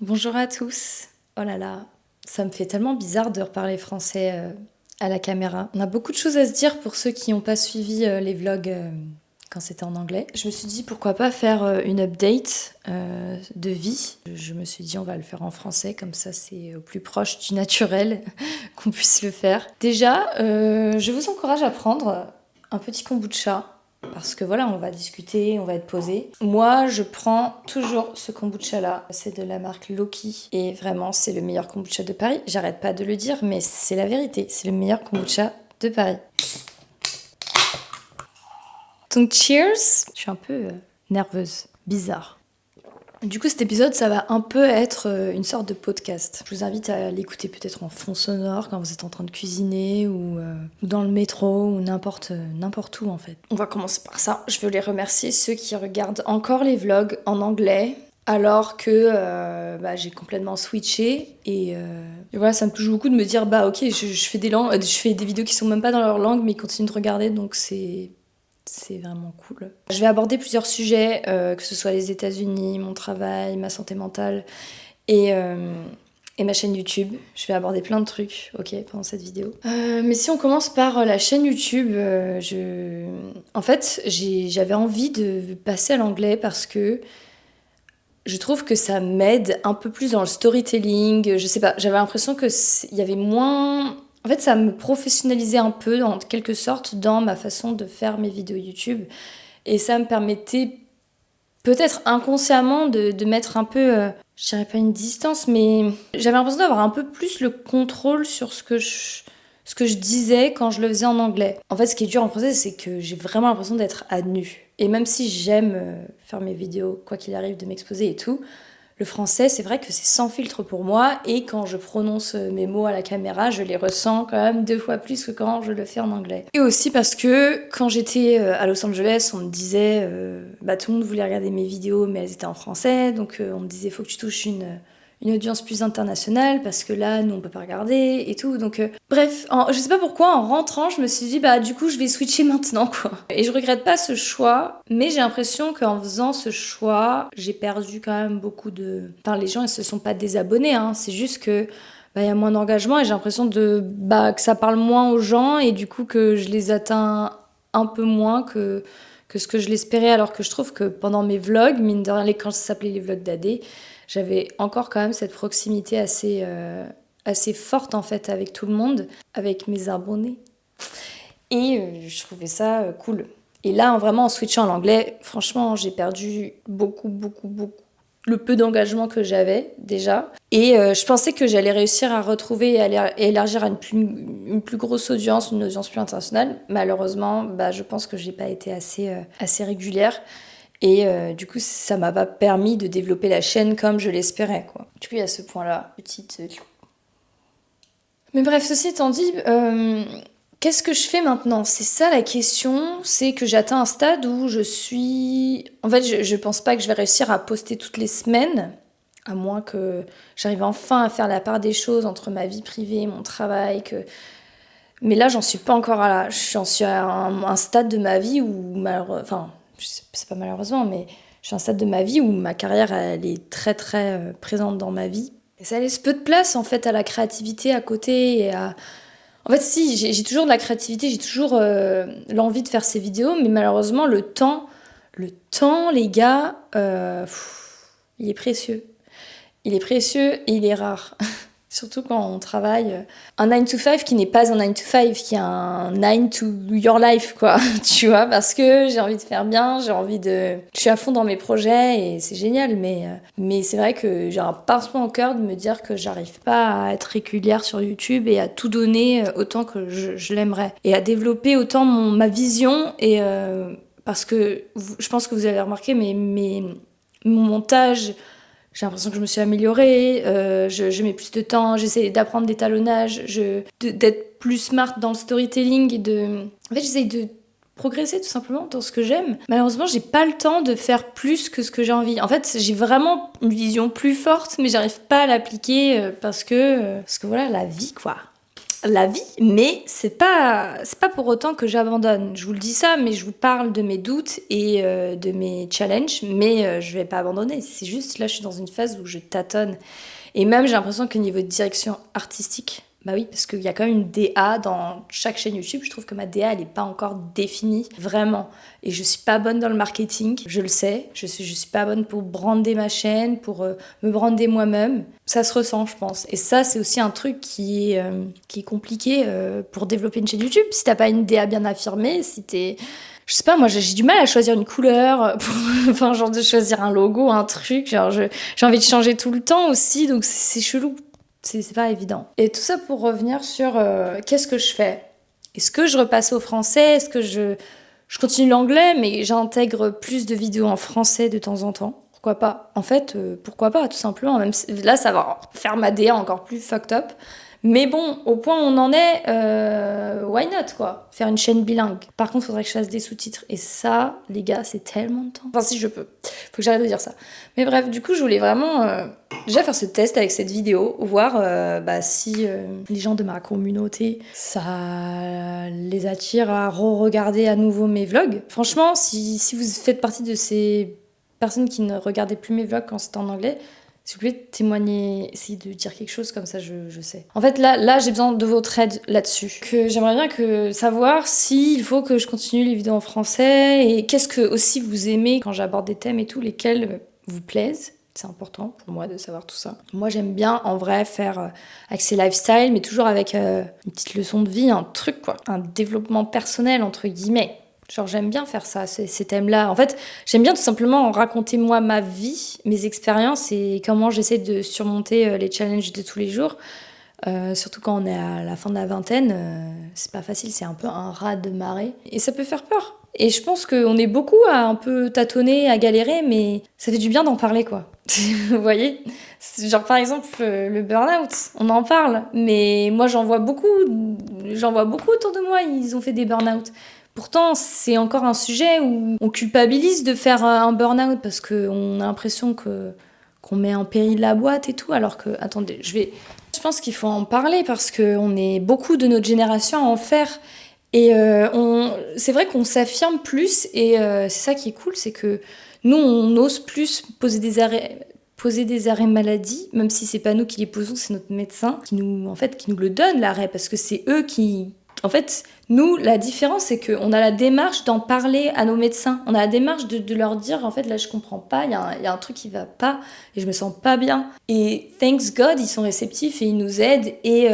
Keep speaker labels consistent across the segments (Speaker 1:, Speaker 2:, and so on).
Speaker 1: Bonjour à tous. Oh là là, ça me fait tellement bizarre de reparler français à la caméra. On a beaucoup de choses à se dire pour ceux qui n'ont pas suivi les vlogs quand c'était en anglais. Je me suis dit pourquoi pas faire une update de vie. Je me suis dit on va le faire en français, comme ça c'est au plus proche du naturel qu'on puisse le faire. Déjà, je vous encourage à prendre un petit kombucha. Parce que voilà, on va discuter, on va être posé. Moi, je prends toujours ce kombucha-là. C'est de la marque Loki. Et vraiment, c'est le meilleur kombucha de Paris. J'arrête pas de le dire, mais c'est la vérité. C'est le meilleur kombucha de Paris. Donc, cheers. Je suis un peu nerveuse, bizarre. Du coup, cet épisode, ça va un peu être une sorte de podcast. Je vous invite à l'écouter peut-être en fond sonore quand vous êtes en train de cuisiner ou dans le métro ou n'importe où en fait. On va commencer par ça. Je veux les remercier ceux qui regardent encore les vlogs en anglais alors que j'ai complètement switché et voilà, ça me touche beaucoup de me dire ok, je fais des vidéos qui sont même pas dans leur langue mais ils continuent de regarder, donc c'est vraiment cool. Je vais aborder plusieurs sujets, que ce soit les États-Unis, mon travail, ma santé mentale et ma chaîne YouTube. Je vais aborder plein de trucs, pendant cette vidéo. Mais si on commence par la chaîne YouTube, en fait, j'avais envie de passer à l'anglais parce que je trouve que ça m'aide un peu plus dans le storytelling. Je sais pas, j'avais l'impression qu'il y avait moins... En fait, ça me professionnalisait un peu, en quelque sorte, dans ma façon de faire mes vidéos YouTube. Et ça me permettait, peut-être inconsciemment, de mettre un peu, je dirais pas une distance, mais j'avais l'impression d'avoir un peu plus le contrôle sur ce que je disais quand je le faisais en anglais. En fait, ce qui est dur en français, c'est que j'ai vraiment l'impression d'être à nu. Et même si j'aime faire mes vidéos, quoi qu'il arrive, de m'exposer et tout, le français, c'est vrai que c'est sans filtre pour moi, et quand je prononce mes mots à la caméra, je les ressens quand même 2 fois plus que quand je le fais en anglais. Et aussi parce que quand j'étais à Los Angeles, on me disait, tout le monde voulait regarder mes vidéos, mais elles étaient en français, donc on me disait, faut que tu touches une audience plus internationale, parce que là, nous, on peut pas regarder et tout. Donc, bref, je sais pas pourquoi, en rentrant, je me suis dit, du coup, je vais switcher maintenant, quoi. Et je regrette pas ce choix, mais j'ai l'impression qu'en faisant ce choix, j'ai perdu quand même beaucoup de... Enfin, les gens, ils se sont pas désabonnés, hein. C'est juste que il y a moins d'engagement et j'ai l'impression que ça parle moins aux gens et du coup que je les atteins un peu moins que ce que je l'espérais, alors que je trouve que pendant mes vlogs, mine de rien, quand ça s'appelait les vlogs d'AD, j'avais encore quand même cette proximité assez forte en fait avec tout le monde, avec mes abonnés. Et je trouvais ça cool. Et là, vraiment en switchant en anglais, franchement, j'ai perdu beaucoup le peu d'engagement que j'avais déjà. Et je pensais que j'allais réussir à retrouver et à élargir à une plus grosse audience, une audience plus internationale. Malheureusement, je pense que j'ai pas été assez régulière. Et du coup, ça m'a pas permis de développer la chaîne comme je l'espérais, quoi. Du coup, il y a ce point-là, petite... Mais bref, ceci étant dit, qu'est-ce que je fais maintenant ? C'est ça la question, c'est que j'atteins un stade où je suis... En fait, je pense pas que je vais réussir à poster toutes les semaines, à moins que j'arrive enfin à faire la part des choses entre ma vie privée et mon travail, Mais là, j'en suis pas encore à là. J'en suis à un stade de ma vie où, enfin, c'est pas malheureusement, mais je suis à un stade de ma vie où ma carrière, elle est très très présente dans ma vie. Et ça laisse peu de place en fait à la créativité à côté et à... En fait, si, j'ai toujours de la créativité, j'ai toujours l'envie de faire ces vidéos, mais malheureusement, le temps, les gars, il est précieux. Il est précieux et il est rare. Surtout quand on travaille un 9 to 5 qui n'est pas un 9 to 5, qui est un 9 to your life, quoi. Tu vois, parce que j'ai envie de faire bien, je suis à fond dans mes projets et c'est génial, mais c'est vrai que j'ai un pincement au cœur de me dire que j'arrive pas à être régulière sur YouTube et à tout donner autant que je l'aimerais. Et à développer autant ma vision et... parce que je pense que vous avez remarqué, mais mon montage... J'ai l'impression que je me suis améliorée, je mets plus de temps, j'essaie d'apprendre d'étalonnage, d'être plus smart dans le storytelling. En fait, j'essaie de progresser tout simplement dans ce que j'aime. Malheureusement, j'ai pas le temps de faire plus que ce que j'ai envie. En fait, j'ai vraiment une vision plus forte, mais j'arrive pas à l'appliquer parce que voilà, la vie, quoi. la vie, mais c'est pas pour autant que j'abandonne. Je vous le dis ça, mais je vous parle de mes doutes et de mes challenges, mais je vais pas abandonner. C'est juste, là, je suis dans une phase où je tâtonne. Et même, j'ai l'impression que niveau de direction artistique, bah oui, parce qu'il y a quand même une DA dans chaque chaîne YouTube. Je trouve que ma DA, elle n'est pas encore définie, vraiment. Et je suis pas bonne dans le marketing, je le sais. Je suis pas bonne pour brander ma chaîne, pour me brander moi-même. Ça se ressent, je pense. Et ça, c'est aussi un truc qui est compliqué pour développer une chaîne YouTube. Si t'as pas une DA bien affirmée, si t'es... Je sais pas, moi j'ai du mal à choisir une couleur, enfin genre de choisir un logo, un truc, genre j'ai envie de changer tout le temps aussi, donc c'est chelou, c'est pas évident. Et tout ça pour revenir sur qu'est-ce que je fais. Est-ce que je repasse au français? Est-ce que je continue l'anglais, mais j'intègre plus de vidéos en français de temps en temps? Pourquoi pas? En fait, pourquoi pas, tout simplement. Même si, là, ça va faire ma DA encore plus fucked up. Mais bon, au point où on en est, why not, quoi? Faire une chaîne bilingue. Par contre, il faudrait que je fasse des sous-titres. Et ça, les gars, c'est tellement de temps. Enfin, si je peux. Faut que j'arrête de dire ça. Mais bref, du coup, je voulais vraiment déjà faire ce test avec cette vidéo, voir si les gens de ma communauté, ça les attire à re-regarder à nouveau mes vlogs. Franchement, si vous faites partie de ces personnes qui ne regardaient plus mes vlogs quand c'était en anglais, si vous pouvez témoigner, essayer de dire quelque chose, comme ça je sais. En fait, là j'ai besoin de votre aide là-dessus. Que j'aimerais bien savoir s'il faut que je continue les vidéos en français et qu'est-ce que aussi vous aimez quand j'aborde des thèmes et tout, lesquels vous plaisent. C'est important pour moi de savoir tout ça. Moi, j'aime bien, en vrai, faire accès lifestyle, mais toujours avec une petite leçon de vie, un truc, quoi. Un développement personnel, entre guillemets. Genre, j'aime bien faire ça, ces thèmes-là. En fait, j'aime bien tout simplement raconter, moi, ma vie, mes expériences et comment j'essaie de surmonter les challenges de tous les jours. Surtout quand on est à la fin de la vingtaine, c'est pas facile, c'est un peu un raz de marée. Et ça peut faire peur. Et je pense qu'on est beaucoup à un peu tâtonner, à galérer, mais ça fait du bien d'en parler, quoi. Vous voyez? Genre, par exemple, le burn-out, on en parle, mais moi, j'en vois beaucoup autour de moi, ils ont fait des burn-out. Pourtant, c'est encore un sujet où on culpabilise de faire un burn-out parce qu'on a l'impression qu'on met en péril la boîte et tout, alors que, attendez, je pense qu'il faut en parler parce qu'on est beaucoup de notre génération à en faire. Et c'est vrai qu'on s'affirme plus et c'est ça qui est cool, c'est que nous, on ose plus poser des arrêts maladie, même si c'est pas nous qui les posons, c'est notre médecin qui nous le donne l'arrêt, parce que c'est eux qui... En fait, nous, la différence, c'est qu'on a la démarche d'en parler à nos médecins. On a la démarche de leur dire, en fait, là, je comprends pas, il y a un truc qui va pas, et je me sens pas bien. Et thanks God, ils sont réceptifs et ils nous aident, et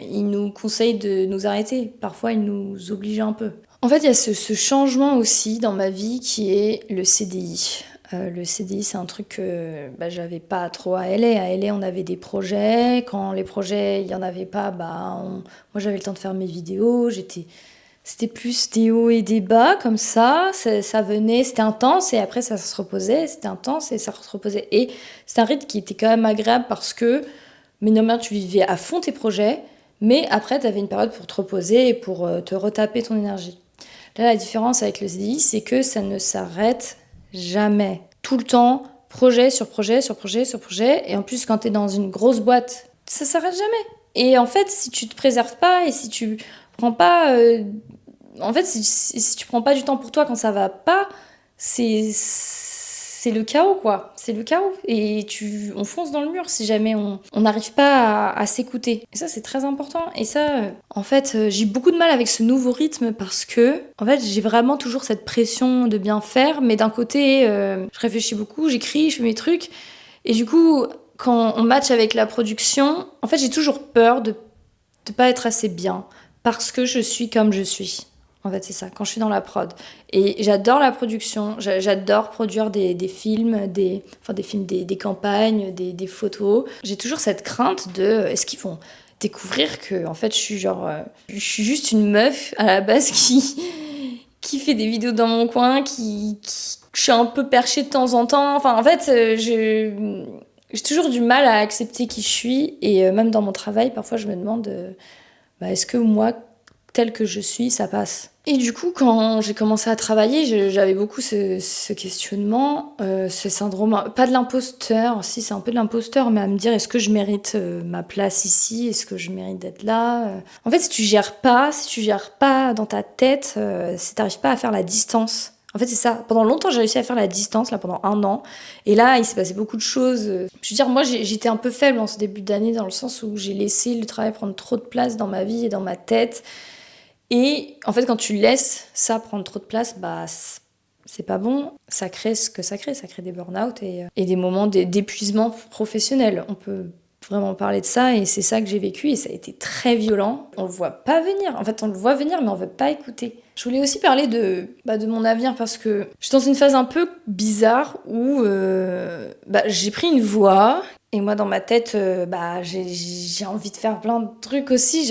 Speaker 1: ils nous conseillent de nous arrêter. Parfois, ils nous obligent un peu. En fait, il y a ce changement aussi dans ma vie qui est le CDI. Le CDI, c'est un truc que j'avais pas trop à LA. À LA, on avait des projets. Quand les projets, il y en avait pas, moi j'avais le temps de faire mes vidéos. C'était plus des hauts et des bas, comme ça. Ça venait, c'était intense et après ça se reposait. C'était intense et ça se reposait. Et c'est un rythme qui était quand même agréable parce que, mais non, tu vivais à fond tes projets, mais après, tu avais une période pour te reposer et pour te retaper ton énergie. Là, la différence avec le CDI, c'est que ça ne s'arrête jamais. Tout le temps, projet sur projet sur projet sur projet. Et en plus, quand t'es dans une grosse boîte, ça s'arrête jamais. Et en fait, si tu te préserves pas et si tu prends pas... si tu prends pas du temps pour toi quand ça va pas, c'est le chaos, quoi. C'est le chaos. Et on fonce dans le mur si jamais on n'arrive pas à s'écouter. Et ça, c'est très important. Et ça, en fait, j'ai beaucoup de mal avec ce nouveau rythme parce que, en fait, j'ai vraiment toujours cette pression de bien faire. Mais d'un côté, je réfléchis beaucoup, j'écris, je fais mes trucs. Et du coup, quand on match avec la production, en fait, j'ai toujours peur de pas être assez bien parce que je suis comme je suis. En fait, c'est ça, quand je suis dans la prod. Et j'adore la production, j'adore produire des films, des campagnes, des photos. J'ai toujours cette crainte de, est-ce qu'ils vont découvrir que, en fait, je suis juste une meuf, à la base, qui fait des vidéos dans mon coin, je suis un peu perchée de temps en temps. Enfin, en fait, j'ai toujours du mal à accepter qui je suis. Et même dans mon travail, parfois, je me demande, est-ce que moi, telle que je suis, ça passe. Et du coup, quand j'ai commencé à travailler, j'avais beaucoup ce questionnement, ce syndrome, pas de l'imposteur, si c'est un peu de l'imposteur, mais à me dire est-ce que je mérite ma place ici, est-ce que je mérite d'être là. En fait, si tu gères pas dans ta tête, si t'arrives pas à faire la distance. En fait, c'est ça. Pendant longtemps, j'ai réussi à faire la distance, là, pendant 1 an. Et là, il s'est passé beaucoup de choses. Je veux dire, moi, j'étais un peu faible en ce début d'année, dans le sens où j'ai laissé le travail prendre trop de place dans ma vie et dans ma tête. Et en fait, quand tu laisses ça prendre trop de place, bah, c'est pas bon. Ça crée ce que ça crée. Ça crée des burn-out et des moments d'épuisement professionnel. On peut vraiment parler de ça et c'est ça que j'ai vécu et ça a été très violent. On le voit pas venir. En fait, on le voit venir, mais on veut pas écouter. Je voulais aussi parler de mon avenir parce que je suis dans une phase un peu bizarre où j'ai pris une voie et moi, dans ma tête, j'ai envie de faire plein de trucs aussi.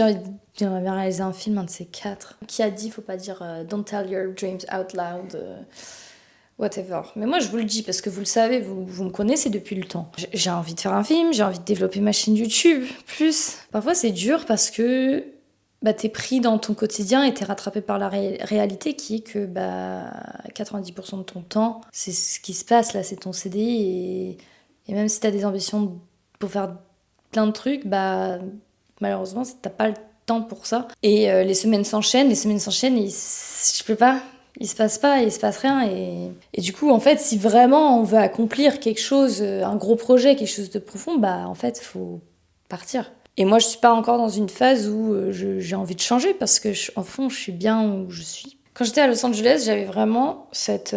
Speaker 1: J'aimerais bien réaliser un film, un de ces 4. Qui a dit, faut pas dire don't tell your dreams out loud, whatever. Mais moi, je vous le dis parce que vous le savez, vous me connaissez depuis le temps. J'ai envie de faire un film, j'ai envie de développer ma chaîne YouTube. Plus, parfois c'est dur parce que t'es pris dans ton quotidien et t'es rattrapé par la réalité qui est que 90% de ton temps, c'est ce qui se passe là, c'est ton CDI et même si t'as des ambitions pour faire plein de trucs, malheureusement, t'as pas le temps pour ça. Et les semaines s'enchaînent, je peux pas. Il se passe rien. Et du coup, en fait, si vraiment on veut accomplir quelque chose, un gros projet, quelque chose de profond, en fait, faut partir. Et moi, je suis pas encore dans une phase où j'ai envie de changer parce que, en fond, je suis bien où je suis. Quand j'étais à Los Angeles, j'avais vraiment cette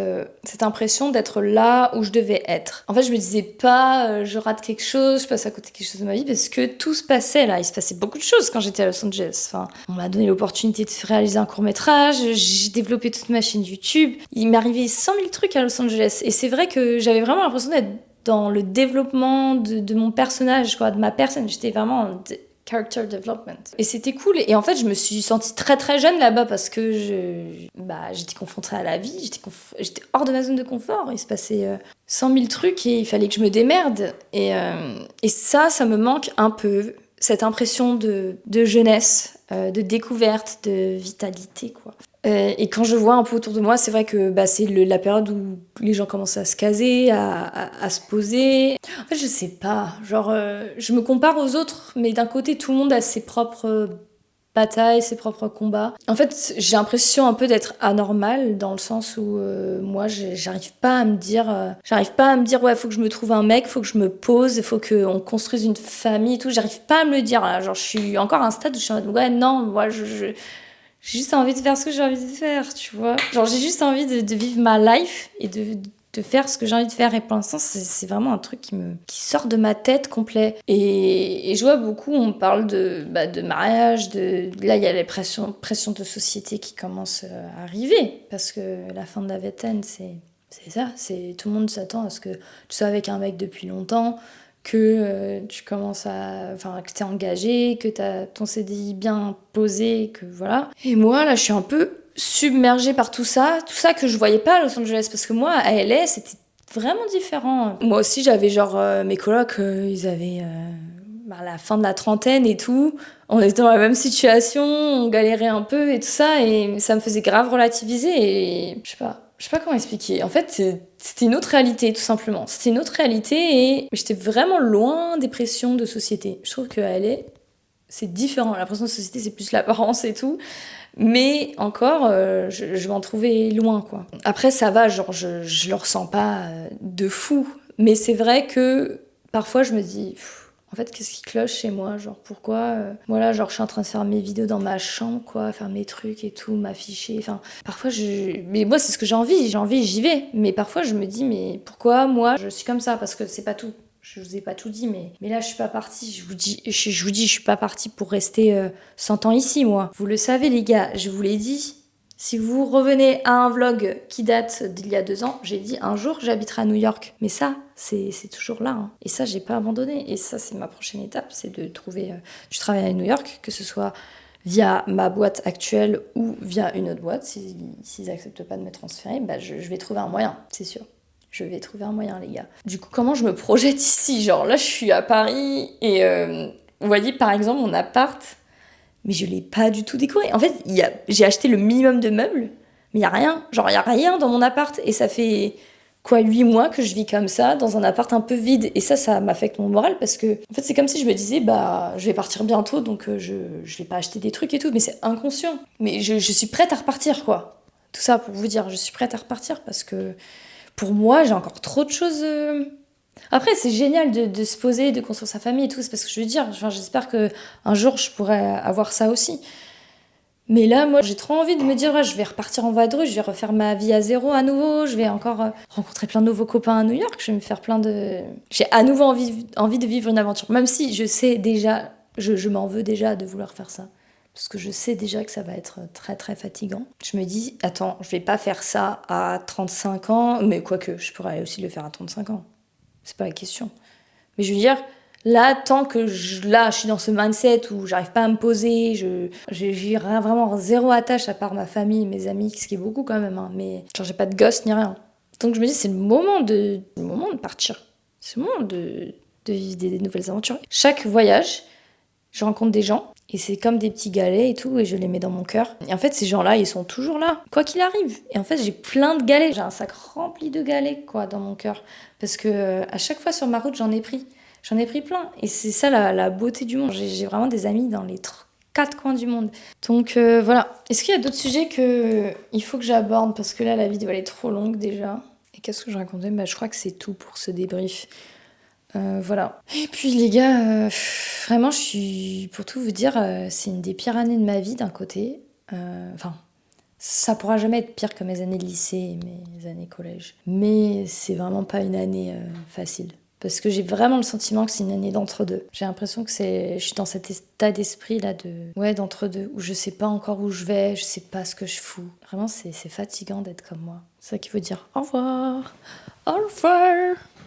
Speaker 1: impression d'être là où je devais être. En fait, je me disais pas je rate quelque chose, je passe à côté de quelque chose de ma vie parce que tout se passait là. Il se passait beaucoup de choses quand j'étais à Los Angeles. Enfin, on m'a donné l'opportunité de réaliser un court-métrage, j'ai développé toute ma chaîne YouTube. Il m'est arrivé 100 000 trucs à Los Angeles. Et c'est vrai que j'avais vraiment l'impression d'être dans le développement de mon personnage, quoi, de ma personne. J'étais vraiment en character development. Et c'était cool. Et en fait, je me suis sentie très très jeune là-bas parce que j'étais confrontée à la vie, j'étais hors de ma zone de confort. Il se passait 100 000 trucs et il fallait que je me démerde. Et ça me manque un peu. Cette impression de jeunesse, de découverte, de vitalité, quoi. Et quand je vois un peu autour de moi, c'est vrai que c'est la période où les gens commencent à se caser, à se poser. En fait, je sais pas. Genre, je me compare aux autres, mais d'un côté, tout le monde a ses propres batailles, ses propres combats. En fait, j'ai l'impression un peu d'être anormale dans le sens où moi, j'arrive pas à me dire, ouais, faut que je me trouve un mec, faut que je me pose, faut qu'on construise une famille et tout. J'arrive pas à me le dire là. Genre, je suis encore à un stade où je suis en mode, ouais, non, moi, j'ai juste envie de faire ce que j'ai envie de faire, tu vois. Genre, j'ai juste envie de vivre ma life et de faire ce que j'ai envie de faire. Et pour l'instant, c'est vraiment un truc qui sort de ma tête complet. Et je vois beaucoup, on parle de mariage, là, il y a les pressions de société qui commencent à arriver. Parce que la fin de la vingtaine, c'est ça. Tout le monde s'attend à ce que tu sois avec un mec depuis longtemps, que tu commences que t'es engagé, que t'as ton CDI bien posé, que voilà. Et moi, là, je suis un peu submergée par tout ça que je voyais pas à Los Angeles, parce que moi, à LA, c'était vraiment différent. Moi aussi, j'avais mes colocs, ils avaient la fin de la trentaine et tout. On était dans la même situation, on galérait un peu et tout ça, et ça me faisait grave relativiser et je sais pas comment expliquer. En fait, c'était une autre réalité, tout simplement. C'était une autre réalité et j'étais vraiment loin des pressions de société. Je trouve qu'à LA, c'est différent. La pression de société, c'est plus l'apparence et tout. Mais encore, je m'en trouvais loin, quoi. Après, ça va, genre, je le ressens pas de fou. Mais c'est vrai que parfois, je me dis... En fait, qu'est-ce qui cloche chez moi? Genre, pourquoi voilà, genre, je suis en train de faire mes vidéos dans ma chambre, quoi, faire mes trucs et tout, m'afficher. Enfin, parfois, mais moi, c'est ce que j'ai envie, j'y vais. Mais parfois, je me dis, mais pourquoi moi, je suis comme ça? Parce que c'est pas tout. Je vous ai pas tout dit, mais là, je suis pas partie. Je vous dis, je suis pas partie pour rester 100 ans ici, moi. Vous le savez, les gars, je vous l'ai dit. Si vous revenez à un vlog qui date d'il y a 2 ans, j'ai dit un jour j'habiterai à New York. Mais ça, c'est toujours là. Hein. Et ça, j'ai pas abandonné. Et ça, c'est ma prochaine étape, c'est de trouver du travail à New York, que ce soit via ma boîte actuelle ou via une autre boîte. S'ils acceptent pas de me transférer, je vais trouver un moyen, c'est sûr. Je vais trouver un moyen, les gars. Du coup, comment je me projette ici? Genre là, je suis à Paris et vous voyez, par exemple, mon appart, Mais je l'ai pas du tout décoré. En fait, j'ai acheté le minimum de meubles, mais il y a rien. Genre, il y a rien dans mon appart. Et ça fait, 8 mois que je vis comme ça, dans un appart un peu vide. Et ça m'affecte mon moral parce que, en fait, c'est comme si je me disais, bah, je vais partir bientôt, donc je vais pas acheter des trucs et tout. Mais c'est inconscient. Mais je suis prête à repartir, quoi. Tout ça pour vous dire, je suis prête à repartir parce que, pour moi, j'ai encore trop de choses. Après, c'est génial de se poser, de construire sa famille et tout, c'est parce que je veux dire. Enfin, j'espère que un jour je pourrai avoir ça aussi. Mais là, moi, j'ai trop envie de me dire, ouais, je vais repartir en vadrouille, je vais refaire ma vie à zéro à nouveau, je vais encore rencontrer plein de nouveaux copains à New York, je vais me faire plein de... J'ai à nouveau envie de vivre une aventure, même si je sais déjà, je m'en veux déjà de vouloir faire ça. Parce que je sais déjà que ça va être très très fatigant. Je me dis, attends, je vais pas faire ça à 35 ans, mais quoique, je pourrais aussi le faire à 35 ans. C'est pas la question. Mais je veux dire, là, tant que je suis dans ce mindset où j'arrive pas à me poser, j'ai vraiment zéro attache à part ma famille, mes amis, ce qui est beaucoup quand même, hein, mais genre j'ai pas de gosse ni rien. Donc je me dis, c'est le moment de partir. C'est le moment de vivre des nouvelles aventures. Chaque voyage, je rencontre des gens, et c'est comme des petits galets et tout, et je les mets dans mon cœur. Et en fait, ces gens-là, ils sont toujours là, quoi qu'il arrive. Et en fait, j'ai plein de galets. J'ai un sac rempli de galets, quoi, dans mon cœur. Parce que à chaque fois sur ma route, j'en ai pris. J'en ai pris plein. Et c'est ça la beauté du monde. J'ai vraiment des amis dans les 4 coins du monde. Donc voilà. Est-ce qu'il y a d'autres sujets qu'il faut que j'aborde? Parce que là, la vidéo, elle est trop longue déjà. Et qu'est-ce que je racontais? Je crois que c'est tout pour ce débrief. Voilà. Et puis les gars, vraiment, pour tout vous dire, c'est une des pires années de ma vie d'un côté. Enfin, ça pourra jamais être pire que mes années de lycée et mes années collège. Mais c'est vraiment pas une année facile. Parce que j'ai vraiment le sentiment que c'est une année d'entre-deux. J'ai l'impression que je suis dans cet état d'esprit là d'entre-deux, où je sais pas encore où je vais, je sais pas ce que je fous. Vraiment, c'est fatigant d'être comme moi. C'est ça qui veut dire au revoir. Au revoir.